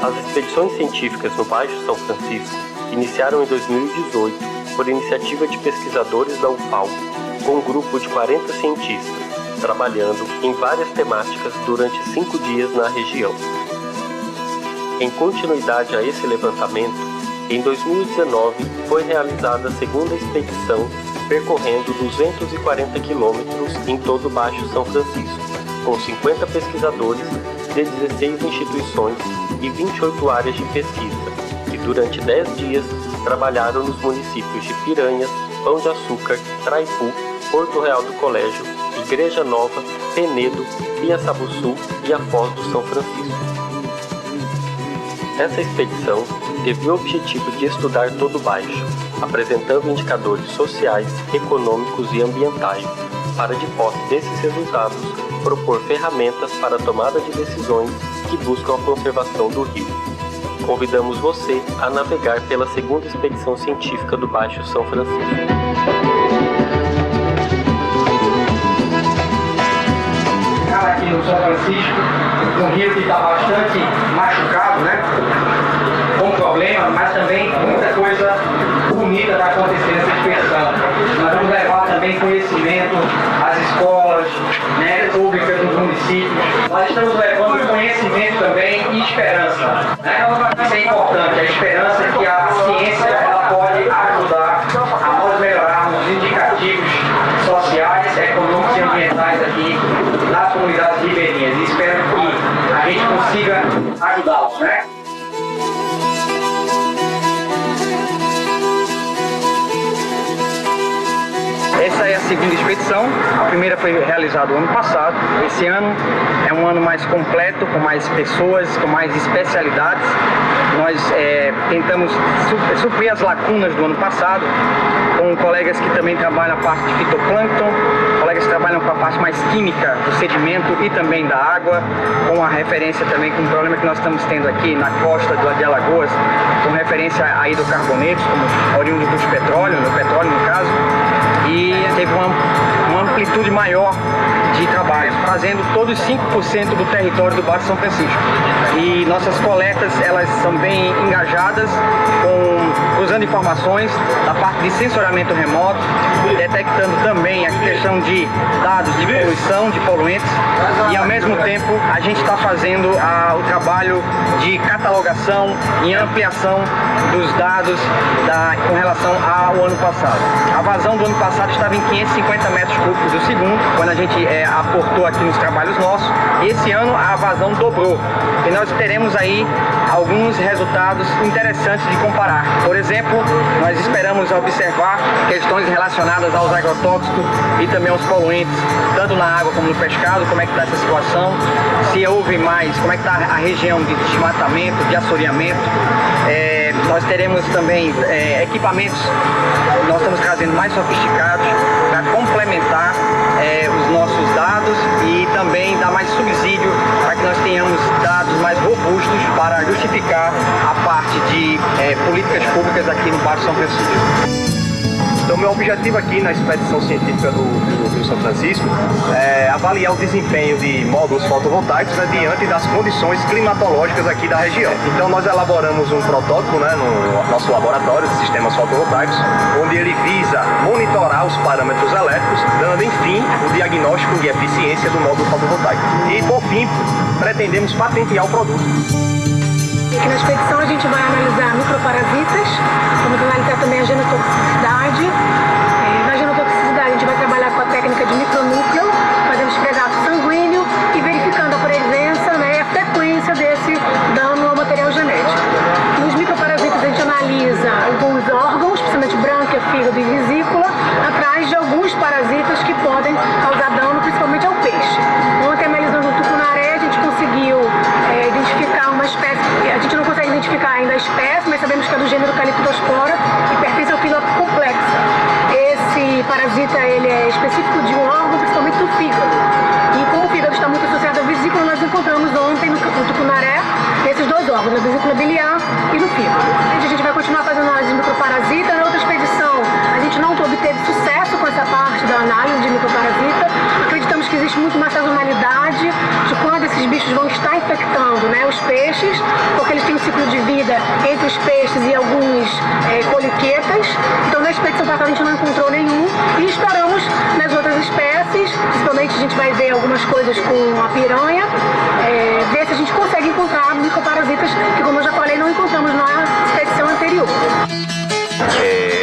As expedições científicas no Baixo São Francisco iniciaram em 2018 por iniciativa de pesquisadores da UFAL, com um grupo de 40 cientistas, trabalhando em várias temáticas durante 5 dias na região. Em continuidade a esse levantamento, em 2019 foi realizada a segunda expedição percorrendo 240 quilômetros em todo o Baixo São Francisco, com 50 pesquisadores de 16 instituições e 28 áreas de pesquisa, que durante 10 dias trabalharam nos municípios de Piranhas, Pão de Açúcar, Traipu, Porto Real do Colégio, Igreja Nova, Penedo, Piaçabuçu e a Foz do São Francisco. Essa expedição teve o objetivo de estudar todo o Baixo, apresentando indicadores sociais, econômicos e ambientais, para de posse desses resultados, propor ferramentas para a tomada de decisões que buscam a conservação do rio. Convidamos você a navegar pela segunda expedição científica do Baixo São Francisco. Aqui no São Francisco, um rio que está bastante machucado, né? Com problema, mas também muita coisa bonita vai acontecer nessa expedição. Nós vamos levar também conhecimento às escolas, né, públicas dos municípios. Nós estamos levando conhecimento também e esperança. Né? Isso é importante, a esperança que a ciência ela pode ajudar a nós melhorarmos os indicativos sociais, econômicos e ambientais aqui nas comunidades ribeirinhas. E espero que a gente consiga ajudá-los, né? Essa é a segunda expedição, a primeira foi realizada o ano passado. Esse ano é um ano mais completo, com mais pessoas, com mais especialidades. Nós tentamos suprir as lacunas do ano passado, com colegas que também trabalham a parte de fitoplâncton, colegas que trabalham com a parte mais química do sedimento e também da água, com a referência também com o problema que nós estamos tendo aqui na costa de Alagoas, com referência a hidrocarbonetos, como oriundos do petróleo no caso. E teve uma amplitude maior de trabalho, fazendo todos 5% do território do Baixo São Francisco. E nossas coletas, elas são bem engajadas, usando informações da parte de sensoriamento remoto, detectando também a questão de dados de poluição, de poluentes, e ao mesmo tempo a gente está fazendo o trabalho de catalogação e ampliação dos dados com relação ao ano passado. A vazão do ano passado estava em 550 metros cúbicos do segundo, quando a gente aportou aqui nos trabalhos nossos. Esse ano a vazão dobrou, e nós teremos aí alguns resultados interessantes de comparar. Por exemplo, nós esperamos observar questões relacionadas aos agrotóxicos e também aos poluentes, tanto na água como no pescado, como é que está essa situação, se houve mais, como é que está a região de desmatamento, de assoreamento. Nós teremos também equipamentos, nós estamos trazendo mais sofisticados para complementar os nossos dados e também dar mais subsídio para que nós tenhamos dados mais robustos para justificar a parte de políticas públicas aqui no Baixo São Francisco. Então, meu objetivo aqui na expedição científica do Rio São Francisco é avaliar o desempenho de módulos fotovoltaicos, né, diante das condições climatológicas aqui da região. Então, nós elaboramos um protótipo, né, no nosso laboratório de sistemas fotovoltaicos, onde ele visa monitorar os parâmetros elétricos, dando, enfim, o diagnóstico de eficiência do módulo fotovoltaico. E, por fim, pretendemos patentear o produto. Aqui na expedição a gente vai analisar microparasitas, vamos analisar também a genotoxicidade. Na genotoxicidade a gente vai trabalhar com a técnica de micronúcleo, fazendo esfregaço sanguíneo e verificando a presença, né, e a frequência desse dano ao material genético. Nos microparasitas a gente analisa alguns órgãos, principalmente brânquia, fígado e vesícula, atrás de alguns parasitas que podem causar dano, principalmente ao peixe. Ontem, analisando o tucunaré, a gente conseguiu identificar uma espécie, a gente não consegue identificar ainda a espécie, mas sabemos que é do gênero Calyptospora e pertence ao filo complexa. Esse parasita ele é específico de um órgão, principalmente do fígado. E como o fígado está muito associado à vesícula, nós encontramos ontem no tucunaré esses dois órgãos, na vesícula biliar e no fígado. A gente vai continuar fazendo análise de microparasita. Na outra expedição, a gente não obteve sucesso com essa parte da análise de microparasita. Acreditamos que existe muito mais sazonalidade de quando esse esses bichos vão estar infectando, né, os peixes, porque eles têm um ciclo de vida entre os peixes e alguns poliquetas. Então na expedição passada a gente não encontrou nenhum e esperamos nas outras espécies, principalmente a gente vai ver algumas coisas com a piranha, ver se a gente consegue encontrar microparasitas que, como eu já falei, não encontramos na expedição anterior.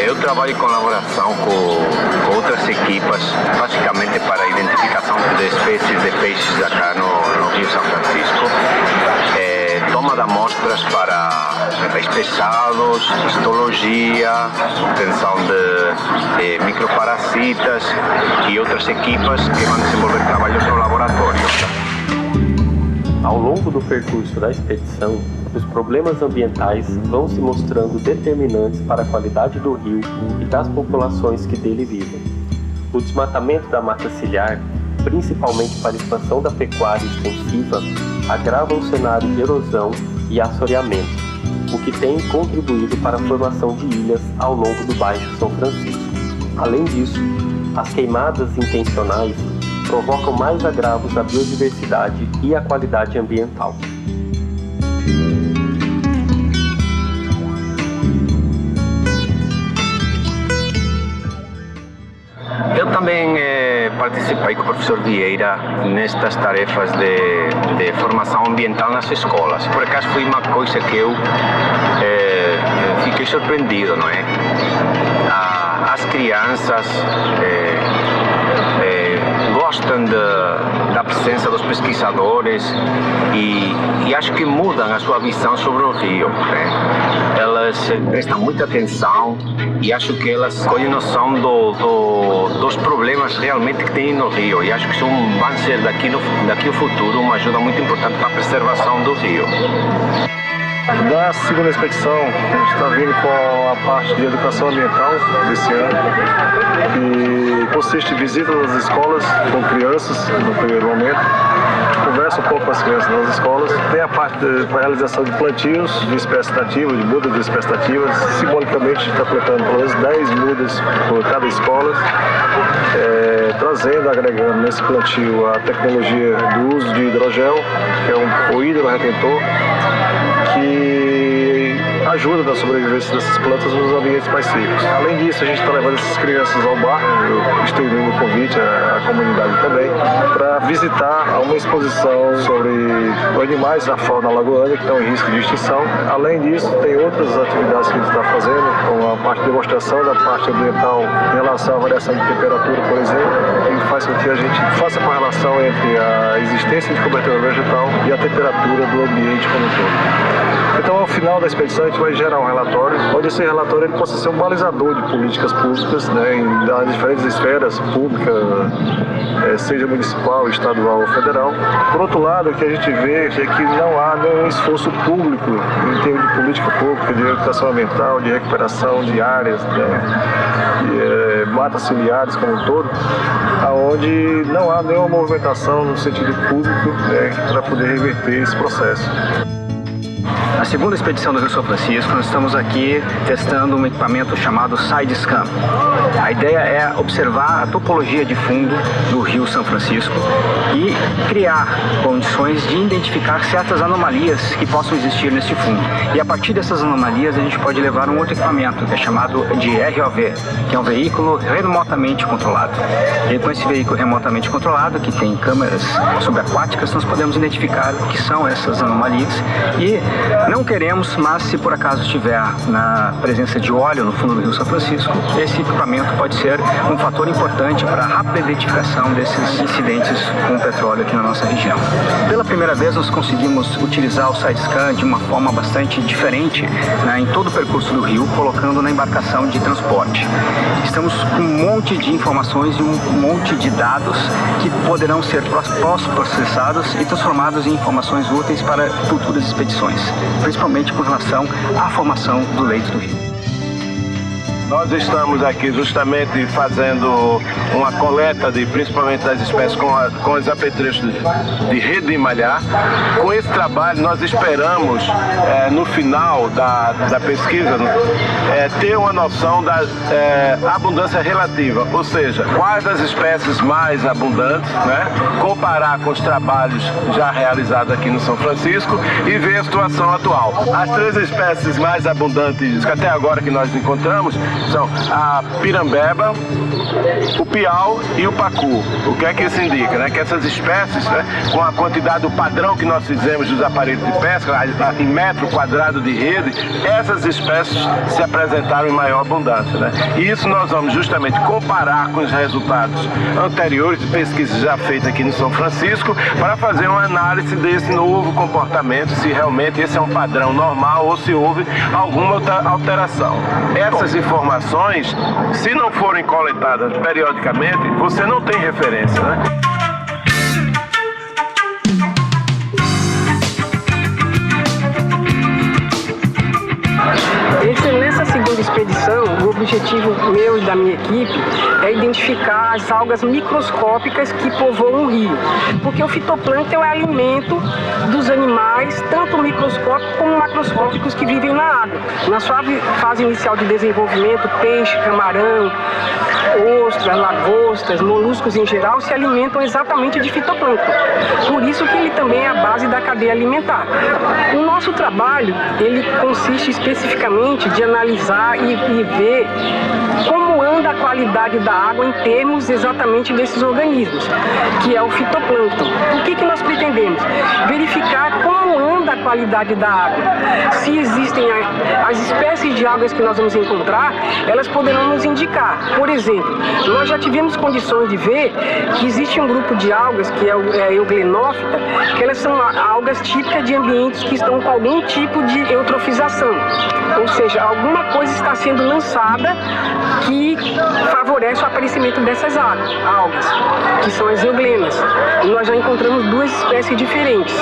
Eu trabalho em colaboração com outras equipas, basicamente para a identificação de espécies de peixes acá no Rio São Francisco. Toma de amostras para pesados, histologia, obtenção de microparasitas e outras equipas que vão desenvolver trabalhos no laboratório. Ao longo do percurso da expedição, os problemas ambientais vão se mostrando determinantes para a qualidade do rio e das populações que dele vivem. O desmatamento da mata ciliar, principalmente para a expansão da pecuária extensiva, agrava o cenário de erosão e assoreamento, o que tem contribuído para a formação de ilhas ao longo do Baixo São Francisco. Além disso, as queimadas intencionais provocam mais agravos à biodiversidade e à qualidade ambiental. Eu também participei com o professor Vieira nestas tarefas de formação ambiental nas escolas. Por acaso foi uma coisa que eu fiquei surpreendido, não é? As crianças gostam da presença dos pesquisadores e acho que mudam a sua visão sobre o rio, né? Elas prestam muita atenção e acho que elas têm noção dos problemas realmente que tem no rio, e acho que isso vai ser daqui ao futuro uma ajuda muito importante para a preservação do rio. Da segunda expedição, a gente está vindo com a parte de educação ambiental desse ano, que consiste em visitas às escolas com crianças no primeiro momento. Conversa um pouco com as crianças nas escolas. Tem a parte da realização de plantios de espécies nativas, de mudas de espécies nativas. Simbolicamente, a gente está plantando pelo menos 10 mudas por cada escola, trazendo, agregando nesse plantio a tecnologia do uso de hidrogel, que é o hidroretentor, que ajuda na sobrevivência dessas plantas nos ambientes mais secos. Além disso, a gente está levando essas crianças ao bar, eu estendendo o convite à comunidade também, para visitar uma exposição sobre animais da fauna lagoana que estão em risco de extinção. Além disso, tem outras atividades que a gente está fazendo, como a parte de demonstração da parte ambiental em relação à variação de temperatura, por exemplo, que faz com que a gente faça uma relação entre a existência de cobertura vegetal e a temperatura do ambiente como um todo. Então, ao final da expedição, a gente vai gerar um relatório, onde esse relatório ele possa ser um balizador de políticas públicas, né, nas diferentes esferas públicas, seja municipal, estadual ou federal. Por outro lado, o que a gente vê é que não há nenhum esforço público em termos de política pública, de educação ambiental, de recuperação de áreas, de matas ciliares como um todo, onde não há nenhuma movimentação no sentido público, para poder reverter esse processo. Na segunda expedição do Rio São Francisco, nós estamos aqui testando um equipamento chamado SideScan. A ideia é observar a topologia de fundo do Rio São Francisco e criar condições de identificar certas anomalias que possam existir neste fundo. E a partir dessas anomalias a gente pode levar um outro equipamento que é chamado de ROV, que é um veículo remotamente controlado. E com esse veículo remotamente controlado, que tem câmeras subaquáticas, nós podemos identificar o que são essas anomalias e não queremos, mas se por acaso estiver na presença de óleo no fundo do Rio São Francisco, esse equipamento pode ser um fator importante para a rápida identificação desses incidentes com o petróleo aqui na nossa região. Pela primeira vez nós conseguimos utilizar o SideScan de uma forma bastante diferente, né, em todo o percurso do rio, colocando na embarcação de transporte. Estamos com um monte de informações e um monte de dados que poderão ser pós-processados e transformados em informações úteis para futuras expedições, principalmente com relação à formação do leito do rio. Nós estamos aqui justamente fazendo uma coleta principalmente das espécies com os apetrechos de rede de malhar. Com esse trabalho nós esperamos no final da pesquisa ter uma noção da abundância relativa, ou seja, quais as espécies mais abundantes, né? Comparar com os trabalhos já realizados aqui no São Francisco e ver a situação atual. As 3 espécies mais abundantes que até agora que nós encontramos são a pirambeba, o piau e o pacu. O que é que isso indica? Né? Que essas espécies, né, com a quantidade, o padrão que nós fizemos dos aparelhos de pesca, em metro quadrado de rede, essas espécies se apresentaram em maior abundância. Né? E isso nós vamos justamente comparar com os resultados anteriores de pesquisas já feitas aqui no São Francisco para fazer uma análise desse novo comportamento, se realmente esse é um padrão normal ou se houve alguma alteração. Essas informações, se não forem coletadas periodicamente, você não tem referência, né? Nessa segunda expedição, o objetivo meu e da minha equipe é identificar as algas microscópicas que povoam o rio, porque o fitoplâncton é alimento dos animais, tanto microscópicos como macroscópicos que vivem na água. Na sua fase inicial de desenvolvimento, peixe, camarão, ostras, lagostas, moluscos em geral se alimentam exatamente de fitoplâncton. Por isso que ele também é a base da cadeia alimentar. O nosso trabalho, ele consiste especificamente de analisar e ver como anda a qualidade da água em termos exatamente desses organismos, que é o fitoplâncton. O que nós pretendemos? Verificar como anda a qualidade da água. Se existem as espécies de algas que nós vamos encontrar, elas poderão nos indicar. Por exemplo, nós já tivemos condições de ver que existe um grupo de algas, que é a Euglenófita, que elas são algas típicas de ambientes que estão com algum tipo de eutrofização. Ou seja, alguma coisa está sendo lançada que favorece o aparecimento dessas algas, que são as euglenas. E nós já encontramos 2 espécies diferentes.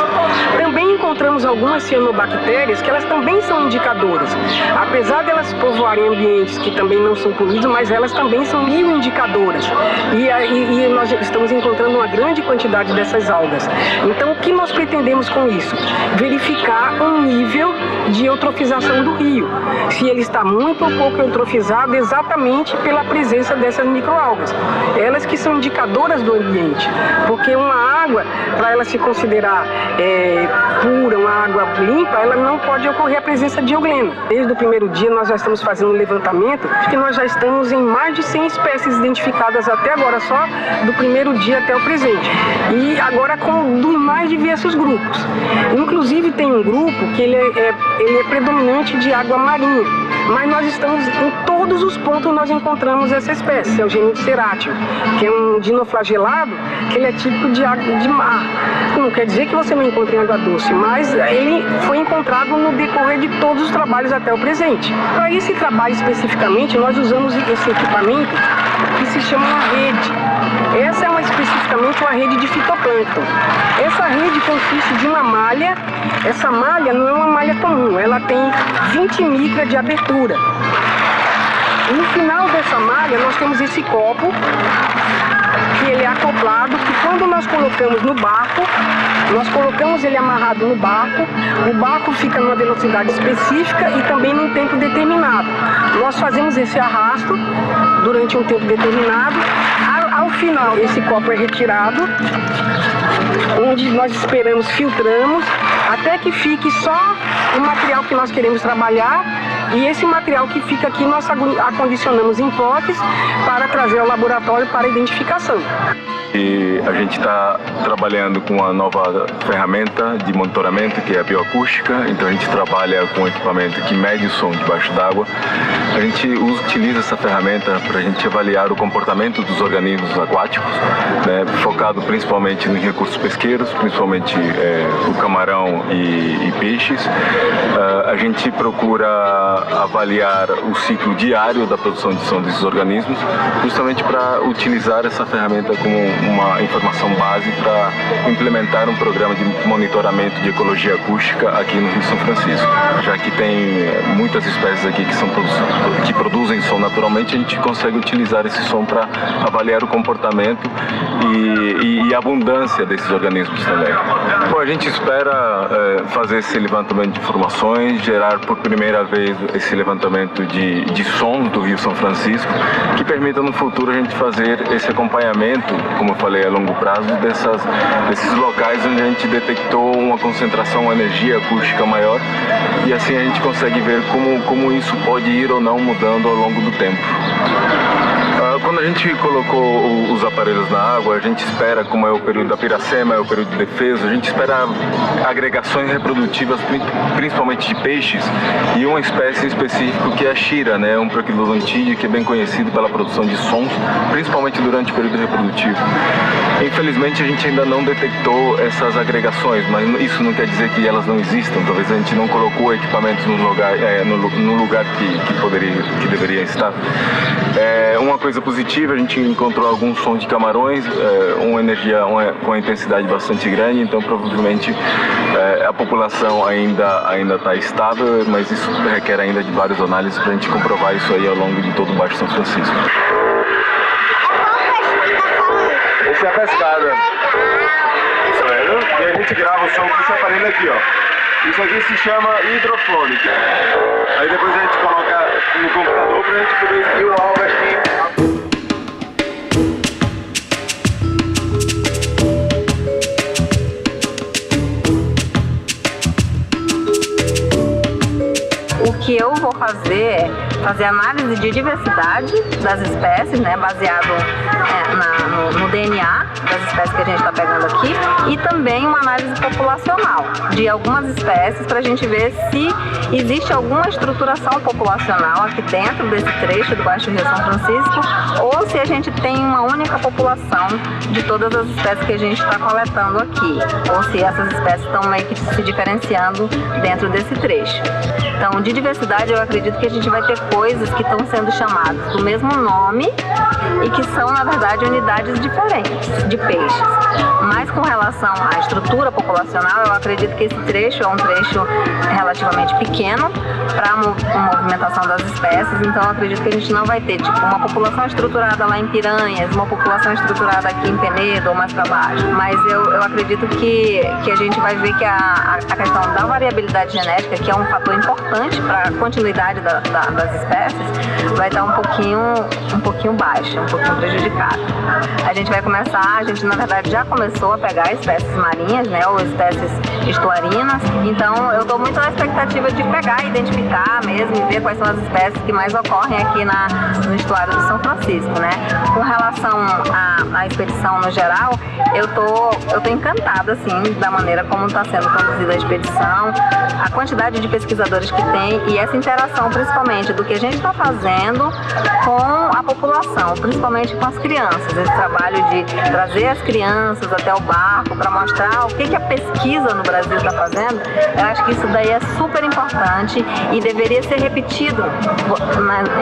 Também encontramos algumas cianobactérias que elas também são indicadoras. Apesar de elas povoarem ambientes que também não são poluídos, mas elas também são bioindicadoras. E nós estamos encontrando uma grande quantidade dessas algas. Então, o que nós pretendemos com isso? Verificar um nível de eutrofização do rio. Se ele está muito ou pouco eutrofizado exatamente pela presença dessas microalgas. Elas que são indicadoras do ambiente. Porque uma água, para ela se considerar pura, uma água limpa, ela não pode ocorrer a presença de euglena. Desde o primeiro dia nós já estamos fazendo um levantamento, que nós já estamos em mais de 100 espécies identificadas até agora, só do primeiro dia até o presente. E agora com dos mais diversos grupos. Inclusive tem um grupo que ele é predominante de água marinha, mas nós estamos em todos os pontos nós encontramos essa espécie, é o Genioceratio, que é um dinoflagelado, que ele é típico de água de mar. Não quer dizer que você não encontre em água doce, mas ele foi encontrado no decorrer de todos os trabalhos até o presente. Para esse trabalho especificamente, nós usamos esse equipamento que se chama uma rede. Essa é especificamente uma rede de fitoplâncton. Essa rede consiste de uma malha. Essa malha não é uma malha comum, ela tem 20 micras de abertura. No final dessa malha nós temos esse copo, que ele é acoplado, que quando nós colocamos no barco, nós colocamos ele amarrado no barco, o barco fica numa velocidade específica e também num tempo determinado. Nós fazemos esse arrasto durante um tempo determinado. Ao final, esse copo é retirado, onde nós esperamos, filtramos, até que fique só o material que nós queremos trabalhar. E esse material que fica aqui nós acondicionamos em potes para trazer ao laboratório para identificação. E a gente está trabalhando com uma nova ferramenta de monitoramento, que é a bioacústica. Então a gente trabalha com um equipamento que mede o som debaixo d'água. A gente utiliza essa ferramenta para a gente avaliar o comportamento dos organismos aquáticos, né, focado principalmente nos recursos pesqueiros, principalmente o camarão e peixes. A gente procura avaliar o ciclo diário da produção de som desses organismos, justamente para utilizar essa ferramenta como uma informação base para implementar um programa de monitoramento de ecologia acústica aqui no Rio São Francisco. Já que tem muitas espécies aqui que produzem som naturalmente, a gente consegue utilizar esse som para avaliar o comportamento e a abundância desses organismos também. Bom, a gente espera fazer esse levantamento de informações, gerar por primeira vez esse levantamento de sons do Rio São Francisco, que permita no futuro a gente fazer esse acompanhamento, como eu falei, a longo prazo, desses locais onde a gente detectou uma concentração de energia acústica maior, e assim a gente consegue ver como isso pode ir ou não mudando ao longo do tempo. Quando a gente colocou os aparelhos na água, a gente espera, como é o período da piracema, é o período de defesa, a gente espera agregações reprodutivas, principalmente de peixes, e uma espécie específica que é a xira, né, um proquilodontídeo que é bem conhecido pela produção de sons, principalmente durante o período reprodutivo. Infelizmente a gente ainda não detectou essas agregações, mas isso não quer dizer que elas não existam. Talvez a gente não colocou equipamentos no lugar que deveria estar. Uma coisa positiva, a gente encontrou alguns sons de camarões, uma energia com intensidade bastante grande, então provavelmente a população ainda está estável, mas isso requer ainda de várias análises para a gente comprovar isso aí ao longo de todo o Baixo São Francisco. Essa é a pescada. Tá vendo? E a gente grava o som com esse aparelho aqui, ó. Isso aqui se chama hidrofone. Aí depois a gente coloca no computador pra gente poder ver o áudio aqui. O que eu vou fazer é fazer análise de diversidade das espécies, né, baseado no DNA das espécies que a gente está pegando aqui, e também uma análise populacional de algumas espécies para a gente ver se existe alguma estruturação populacional aqui dentro desse trecho do Baixo Rio São Francisco, ou se a gente tem uma única população de todas as espécies que a gente está coletando aqui, ou se essas espécies estão meio que se diferenciando dentro desse trecho. Então, de diversidade, eu acredito que a gente vai ter coisas que estão sendo chamadas do mesmo nome e que são, na verdade, unidades diferentes de peixes. Mas com relação à estrutura populacional, eu acredito que esse trecho é um trecho relativamente pequeno para a movimentação das espécies, então eu acredito que a gente não vai ter tipo uma população estruturada lá em Piranhas, uma população estruturada aqui em Penedo ou mais para baixo. Mas eu acredito que a gente vai ver que a questão da variabilidade genética, que é um fator importante para a continuidade das espécies, vai estar um pouquinho baixa, um pouquinho prejudicada. A gente na verdade já começou a pegar espécies marinhas, né, ou espécies estuarinas, então eu estou muito na expectativa de pegar, identificar mesmo e ver quais são as espécies que mais ocorrem aqui no estuário do São Francisco, né. Com relação à expedição no geral, eu tô encantada, assim, da maneira como está sendo conduzida a expedição, a quantidade de pesquisadores que tem e essa interação, principalmente, do que a gente está fazendo com a população, principalmente com as crianças, esse trabalho de trazer as crianças até o barco para mostrar o que a pesquisa no Brasil está fazendo. Eu acho que isso daí é super importante e deveria ser repetido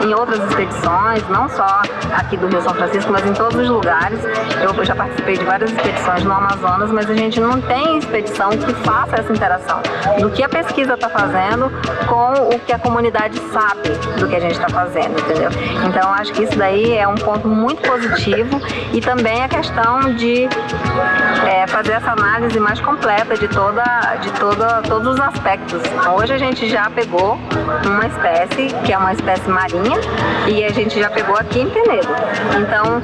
em outras expedições, não só aqui do Rio São Francisco, mas em todos os lugares. Eu já participei de várias expedições no Amazonas, mas a gente não tem expedição que faça essa interação do que a pesquisa está fazendo com o que a comunidade sabe do que a gente está fazendo, entendeu? Então, eu acho que isso daí é um ponto muito positivo e também a questão de fazer essa análise mais completa de todos os aspectos. Então, hoje a gente já pegou uma espécie, que é uma espécie marinha, e a gente já pegou aqui em Penedo. Então,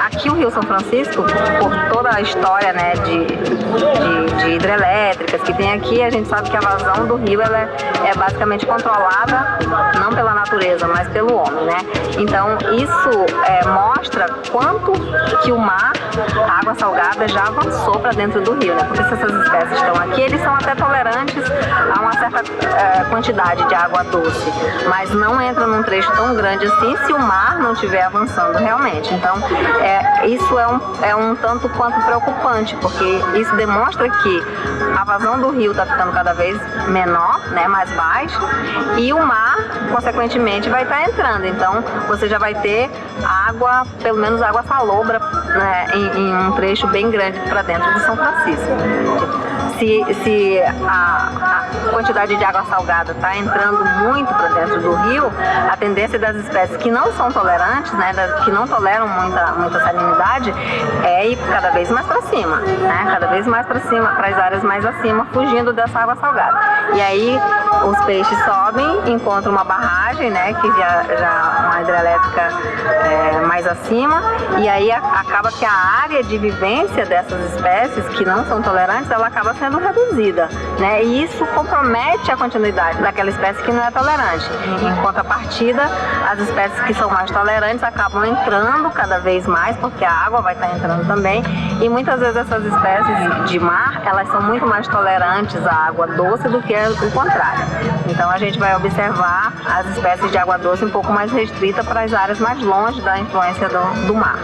aqui o Rio São Francisco, por toda a história, né, de hidrelétricas que tem aqui, a gente sabe que a vazão do rio ela é basicamente controlada não pela natureza, mas pelo homem, né? Então isso mostra quanto que o mar, a água salgada, já avançou para dentro do rio, né? Porque se essas espécies estão aqui, eles são até tolerantes a uma certa quantidade de água doce, mas não entra num trecho tão grande assim se o mar não estiver avançando realmente. Então isso é um tanto quanto preocupante, porque isso demonstra que a vazão do rio está ficando cada vez menor, né, mais baixa, e o mar, consequentemente, vai estar entrando. Então, você já vai ter água, pelo menos água salobra, né, em um trecho bem grande para dentro de São Francisco. Se a quantidade de água salgada está entrando muito para dentro do rio, a tendência das espécies que não são tolerantes, né, que não toleram muita salinidade, é ir cada vez mais para cima, né, cada vez mais para cima, para as áreas mais acima, fugindo dessa água salgada. E aí os peixes sobem, encontram uma barragem, né, que já uma hidrelétrica mais acima, e aí acaba que a área de vivência dessas espécies que não são tolerantes, ela acaba sendo reduzida, né, e isso compromete a continuidade daquela espécie que não é tolerante. Em contrapartida, as espécies que são mais tolerantes acabam entrando cada vez mais, porque a água vai estar entrando também, e muitas vezes essas espécies de mar, elas são muito mais tolerantes à água doce do que o contrário. Então a gente vai observar as espécies de água doce um pouco mais restrita para as áreas mais longe da influência do mar.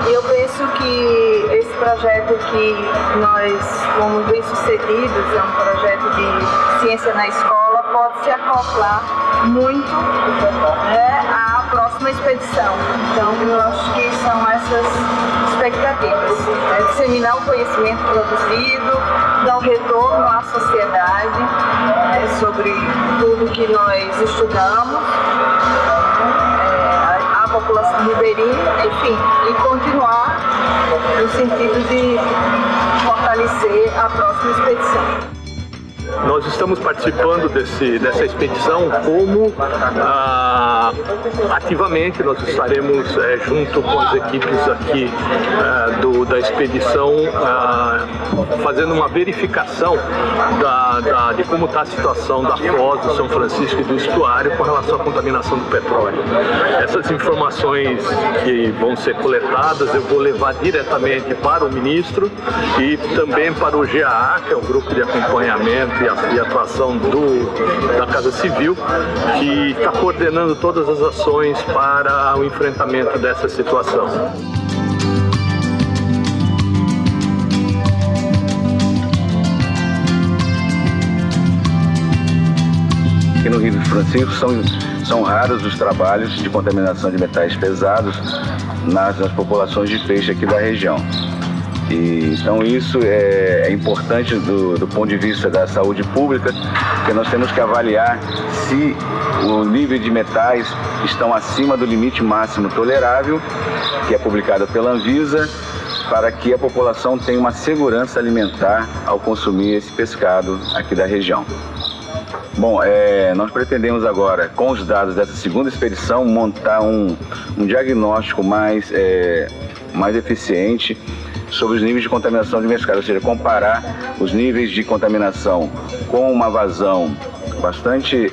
Eu penso que esse projeto que nós fomos bem-sucedidos, é um projeto de ciência na escola, pode se acoplar muito, né, à próxima expedição. Então eu acho que são essas expectativas, né, disseminar o conhecimento produzido, dar um retorno à sociedade, né, sobre tudo que nós estudamos, a população ribeirinha, enfim, e continuar no sentido de fortalecer a próxima expedição. Nós estamos participando dessa expedição como ativamente. Nós estaremos junto com as equipes aqui da expedição fazendo uma verificação de como está a situação da foz do São Francisco e do estuário com relação à contaminação do petróleo. Essas informações que vão ser coletadas eu vou levar diretamente para o ministro e também para o GAA, que é o grupo de acompanhamento e atuação da Casa Civil, que está coordenando todas as ações para o enfrentamento dessa situação. Aqui no Rio de Francisco são raros os trabalhos de contaminação de metais pesados nas populações de peixe aqui da região. Então isso é importante do ponto de vista da saúde pública, porque nós temos que avaliar se o nível de metais estão acima do limite máximo tolerável, que é publicado pela Anvisa, para que a população tenha uma segurança alimentar ao consumir esse pescado aqui da região. Bom, nós pretendemos agora, com os dados dessa segunda expedição, montar um diagnóstico mais eficiente sobre os níveis de contaminação de pescado, ou seja, comparar os níveis de contaminação com uma vazão bastante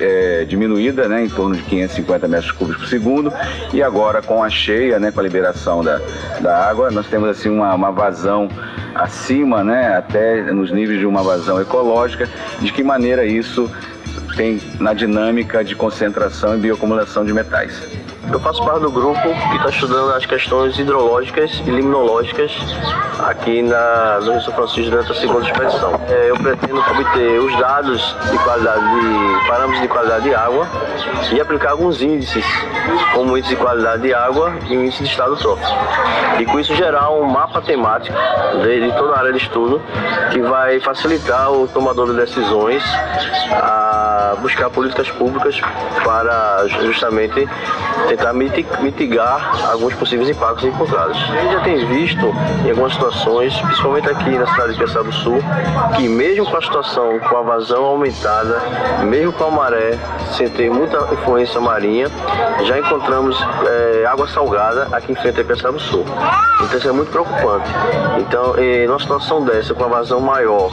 diminuída, né, em torno de 550 metros cúbicos por segundo, e agora com a cheia, né, com a liberação da água, nós temos assim uma vazão acima, né, até nos níveis de uma vazão ecológica. De que maneira isso tem na dinâmica de concentração e bioacumulação de metais? Eu faço parte do grupo que está estudando as questões hidrológicas e limnológicas aqui no Rio São Francisco durante a segunda expedição. Eu pretendo obter os dados de parâmetros de qualidade de água e aplicar alguns índices, como o índice de qualidade de água e o índice de estado trófico. E com isso gerar um mapa temático de toda a área de estudo que vai facilitar o tomador de decisões a buscar políticas públicas para justamente tentar mitigar alguns possíveis impactos encontrados. A gente já tem visto em algumas situações, principalmente aqui na cidade de Piaçaba do Sul, que mesmo com a situação com a vazão aumentada, mesmo com a maré sem ter muita influência marinha, já encontramos água salgada aqui em frente a Piaçaba do Sul. Então isso é muito preocupante. Então, numa situação dessa, com a vazão maior,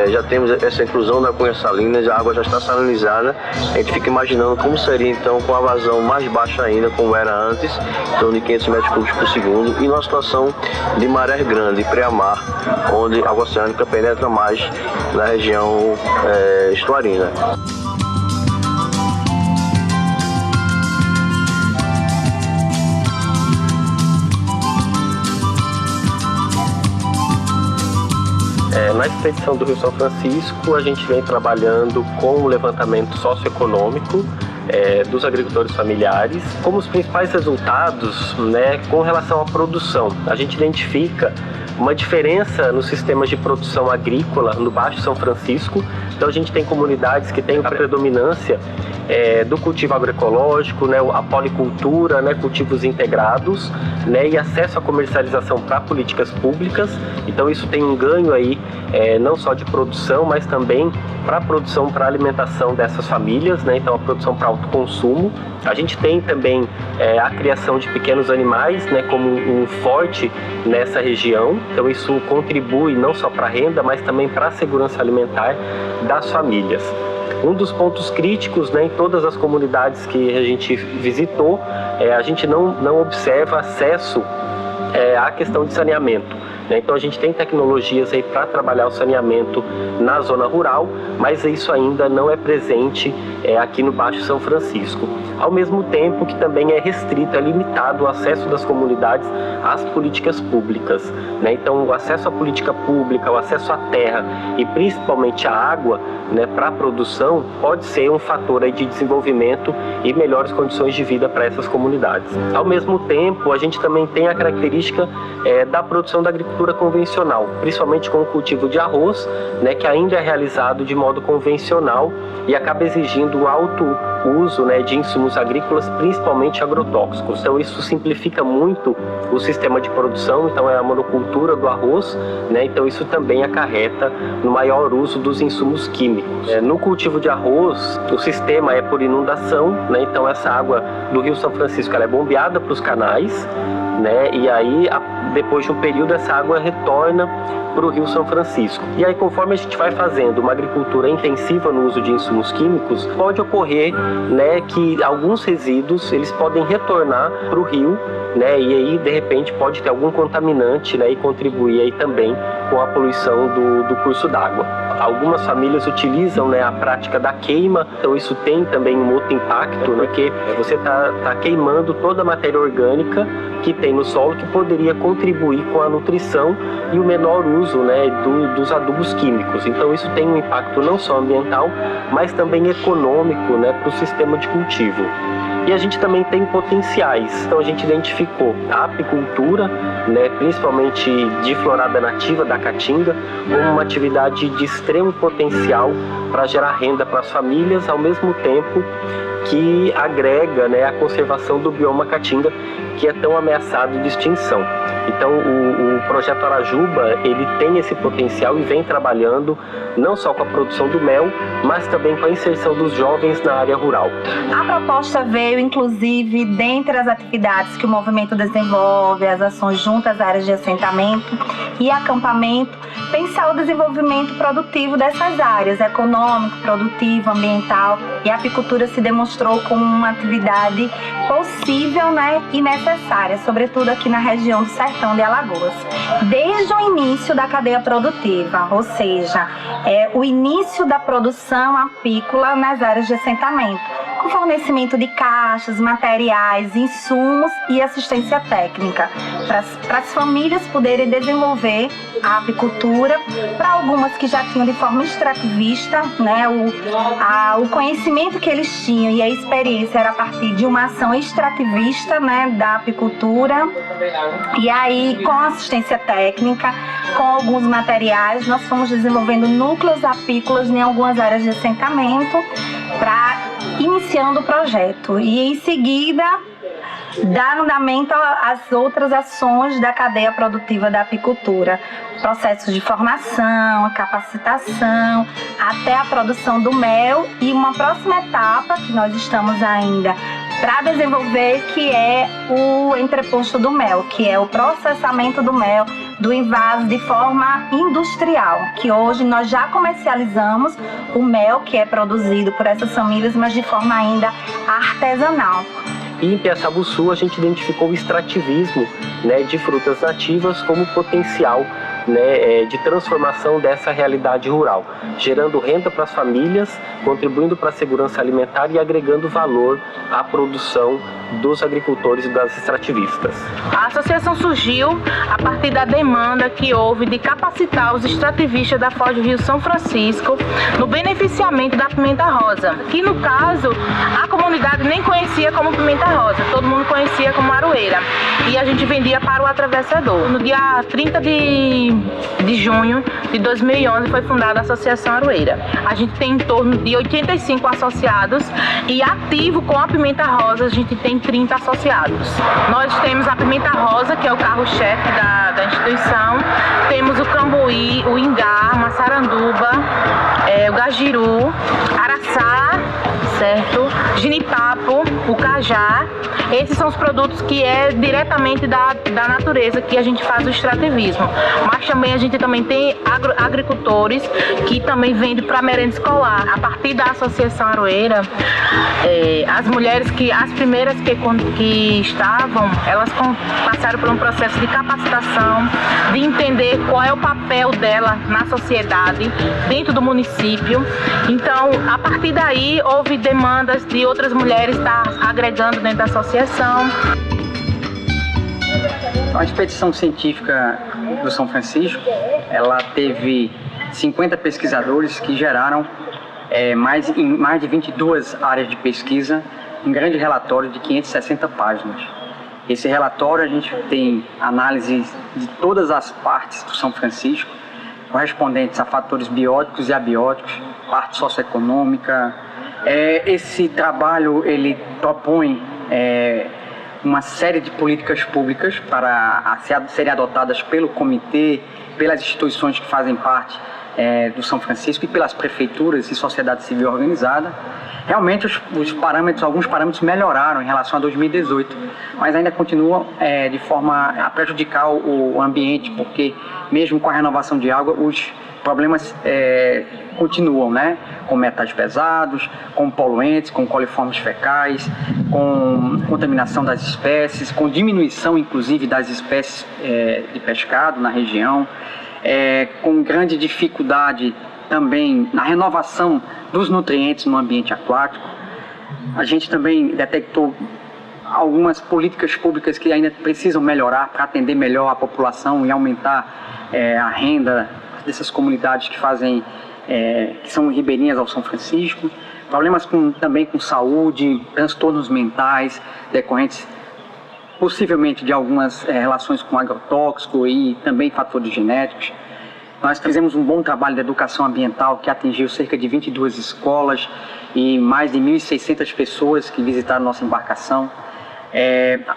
já temos essa inclusão da cunha salina, a água já está salinizada, a gente fica imaginando como seria então com a vazão mais baixa ainda, como era antes, em torno de 500 metros cúbicos por segundo, e numa situação de maré grande, pré-mar, onde a água oceânica penetra mais na região estuarina. Na expedição do Rio São Francisco, a gente vem trabalhando com o levantamento socioeconômico dos agricultores familiares. Como os principais resultados, né, com relação à produção, a gente identifica uma diferença nos sistemas de produção agrícola no Baixo São Francisco. Então a gente tem comunidades que têm a predominância do cultivo agroecológico, né, a policultura, né, cultivos integrados, né, e acesso à comercialização para políticas públicas. Então isso tem um ganho aí não só de produção, mas também para a produção, para a alimentação dessas famílias, né, então a produção para autoconsumo. A gente tem também a criação de pequenos animais, né, como um forte nessa região. Então isso contribui não só para a renda, mas também para a segurança alimentar das famílias. Um dos pontos críticos, né, em todas as comunidades que a gente visitou, a gente não observa acesso à questão de saneamento. Então a gente tem tecnologias aí para trabalhar o saneamento na zona rural, mas isso ainda não é presente aqui no Baixo São Francisco. Ao mesmo tempo que também é restrito, é limitado o acesso das comunidades às políticas públicas, né? Então o acesso à política pública, o acesso à terra e principalmente à água, né, para a produção pode ser um fator aí de desenvolvimento e melhores condições de vida para essas comunidades. Ao mesmo tempo, a gente também tem a característica da produção da agricultura convencional, principalmente com o cultivo de arroz, né, que ainda é realizado de modo convencional e acaba exigindo alto uso, né, de insumos agrícolas, principalmente agrotóxicos. Então isso simplifica muito o sistema de produção, então é a monocultura do arroz, né, então isso também acarreta no maior uso dos insumos químicos. No cultivo de arroz, o sistema é por inundação, né, então essa água do Rio São Francisco ela é bombeada para os canais, né, e aí depois de um período essa água retorna para o Rio São Francisco. E aí, conforme a gente vai fazendo uma agricultura intensiva no uso de insumos químicos, pode ocorrer, né, que alguns resíduos eles podem retornar para o rio, né, e aí de repente pode ter algum contaminante, né, e contribuir aí também com a poluição do curso d'água. Algumas famílias utilizam, né, a prática da queima, então isso tem também um outro impacto, né, porque você tá queimando toda a matéria orgânica que tem no solo que poderia contribuir com a nutrição e o menor uso, né, dos adubos químicos. Então isso tem um impacto não só ambiental, mas também econômico, né, para o sistema de cultivo. E a gente também tem potenciais. Então a gente identificou a apicultura, né, principalmente de florada nativa da caatinga, como uma atividade de extremo potencial para gerar renda para as famílias, ao mesmo tempo que agrega, né, a conservação do bioma caatinga, que é tão ameaçado de extinção. Então o projeto Arajuba ele tem esse potencial e vem trabalhando não só com a produção do mel, mas também com a inserção dos jovens na área rural. A proposta veio, inclusive, dentre as atividades que o movimento desenvolve, as ações junto às áreas de assentamento e acampamento, pensar o desenvolvimento produtivo dessas áreas, econômico, produtivo, ambiental, e a apicultura se demonstrou como uma atividade possível, né, e necessária, sobretudo aqui na região do Sertão de Alagoas. Desde o início da cadeia produtiva, ou seja, o início da produção apícola nas áreas de assentamento, com fornecimento de caixas, materiais, insumos e assistência técnica, para as famílias poderem desenvolver a apicultura, para algumas que já tinham de forma extrativista, né, o conhecimento que eles tinham e a experiência era a partir de uma ação extrativista, né, da apicultura. E aí, com assistência técnica, com alguns materiais, nós fomos desenvolvendo núcleos apícolas em algumas áreas de assentamento, iniciando o projeto. E em seguida, dar andamento às outras ações da cadeia produtiva da apicultura, processos de formação, capacitação, até a produção do mel e uma próxima etapa que nós estamos ainda para desenvolver, que é o entreposto do mel, que é o processamento do mel, do envase de forma industrial, que hoje nós já comercializamos o mel que é produzido por essas famílias, mas de forma ainda artesanal. E em Piaçabuçu a gente identificou o extrativismo, né, de frutas nativas como potencial né, de transformação dessa realidade rural, gerando renda para as famílias, contribuindo para a segurança alimentar e agregando valor à produção dos agricultores e das extrativistas. A associação surgiu a partir da demanda que houve de capacitar os extrativistas da Foz do Rio São Francisco no beneficiamento da pimenta rosa, que no caso a comunidade nem conhecia como pimenta rosa, todo mundo conhecia como aroeira, e a gente vendia para o atravessador. No dia 30 de junho de 2011 foi fundada a Associação Aroeira. A gente tem em torno de 85 associados e ativo com a pimenta rosa a gente tem 30 associados. Nós temos a pimenta rosa, que é o carro-chefe da instituição, temos o cambuí, o ingá, a maçaranduba, o gajiru, araçá, certo? Ginipapo, o cajá. Esses são os produtos que é diretamente da natureza que a gente faz o extrativismo. Mas também a gente também tem agricultores que também vendem para merenda escolar. A partir da Associação Aroeira, as mulheres as primeiras que estavam, elas passaram por um processo de capacitação, de entender qual é o papel dela na sociedade, dentro do município. Então, a partir daí, houve demandas de outras mulheres estar agregando dentro da associação. A expedição científica do São Francisco, ela teve 50 pesquisadores que geraram mais de 22 áreas de pesquisa, um grande relatório de 560 páginas. Esse relatório a gente tem análise de todas as partes do São Francisco, correspondentes a fatores bióticos e abióticos, parte socioeconômica. Esse trabalho ele propõe uma série de políticas públicas para serem adotadas pelo comitê, pelas instituições que fazem parte do São Francisco e pelas prefeituras e sociedade civil organizada. Realmente alguns parâmetros melhoraram em relação a 2018, mas ainda continuam de forma a prejudicar o ambiente, porque mesmo com a renovação de água, os problemas continuam, né? Com metais pesados, com poluentes, com coliformes fecais, com contaminação das espécies, com diminuição inclusive das espécies de pescado na região, com grande dificuldade também na renovação dos nutrientes no ambiente aquático. A gente também detectou algumas políticas públicas que ainda precisam melhorar para atender melhor a população e aumentar a renda dessas comunidades que são ribeirinhas ao São Francisco. Problemas também com saúde, transtornos mentais decorrentes possivelmente de algumas relações com agrotóxico e também fatores genéticos. Nós fizemos um bom trabalho de educação ambiental que atingiu cerca de 22 escolas e mais de 1.600 pessoas que visitaram nossa embarcação.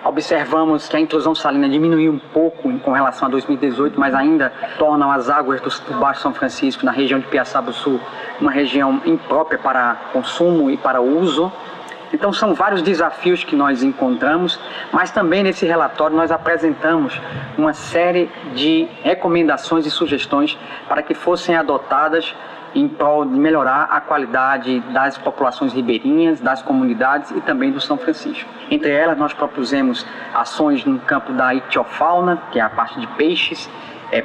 Observamos que a intrusão salina diminuiu um pouco com relação a 2018, mas ainda tornam as águas do Baixo São Francisco, na região de Piaçabuçu, uma região imprópria para consumo e para uso. Então são vários desafios que nós encontramos, mas também nesse relatório nós apresentamos uma série de recomendações e sugestões para que fossem adotadas em prol de melhorar a qualidade das populações ribeirinhas, das comunidades e também do São Francisco. Entre elas nós propusemos ações no campo da ictiofauna, que é a parte de peixes,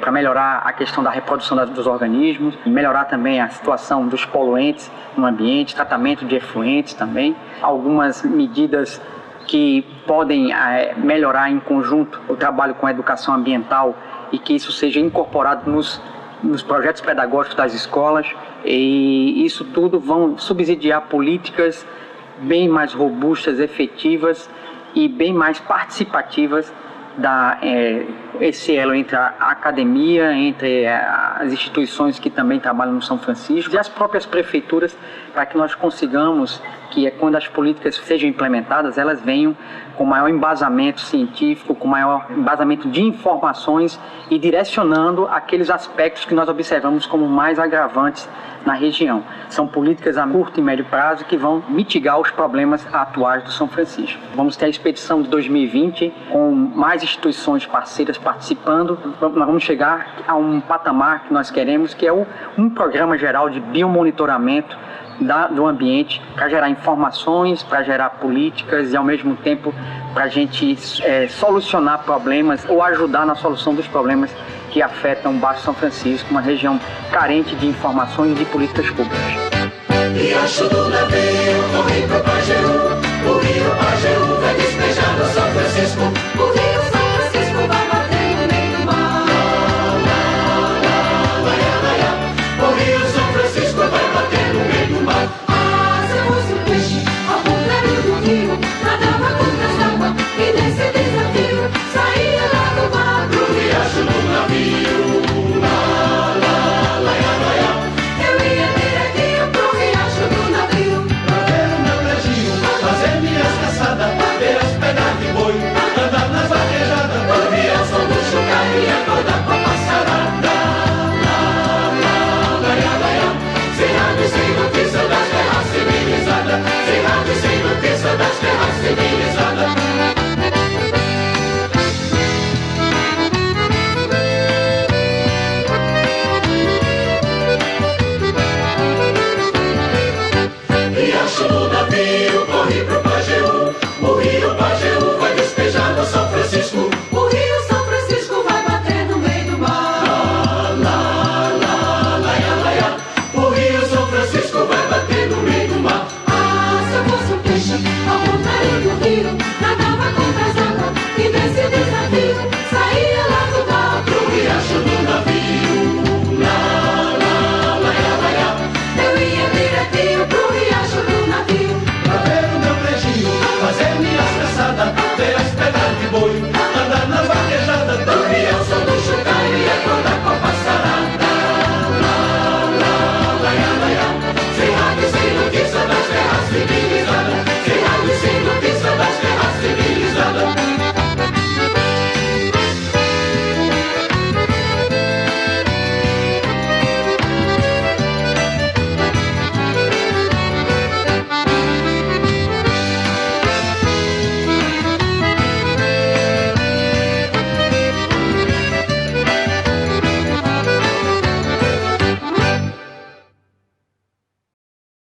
para melhorar a questão da reprodução dos organismos, melhorar também a situação dos poluentes no ambiente, tratamento de efluentes também. Algumas medidas que podem melhorar em conjunto o trabalho com a educação ambiental e que isso seja incorporado nos projetos pedagógicos das escolas, e isso tudo vão subsidiar políticas bem mais robustas, efetivas e bem mais participativas esse elo entre a academia, entre as instituições que também trabalham no São Francisco e as próprias prefeituras, para que nós consigamos que quando as políticas sejam implementadas, elas venham com maior embasamento científico, com maior embasamento de informações e direcionando aqueles aspectos que nós observamos como mais agravantes na região. São políticas a curto e médio prazo que vão mitigar os problemas atuais do São Francisco. Vamos ter a expedição de 2020 com mais instituições parceiras participando. Nós vamos chegar a um patamar que nós queremos, que é um programa geral de biomonitoramento do ambiente, para gerar informações, para gerar políticas e ao mesmo tempo para a gente solucionar problemas ou ajudar na solução dos problemas que afetam o Baixo São Francisco, uma região carente de informações e de políticas públicas. Riacho do navio, corre pro Pajeú, o rio Pajeú vai despejar no São Francisco, o rio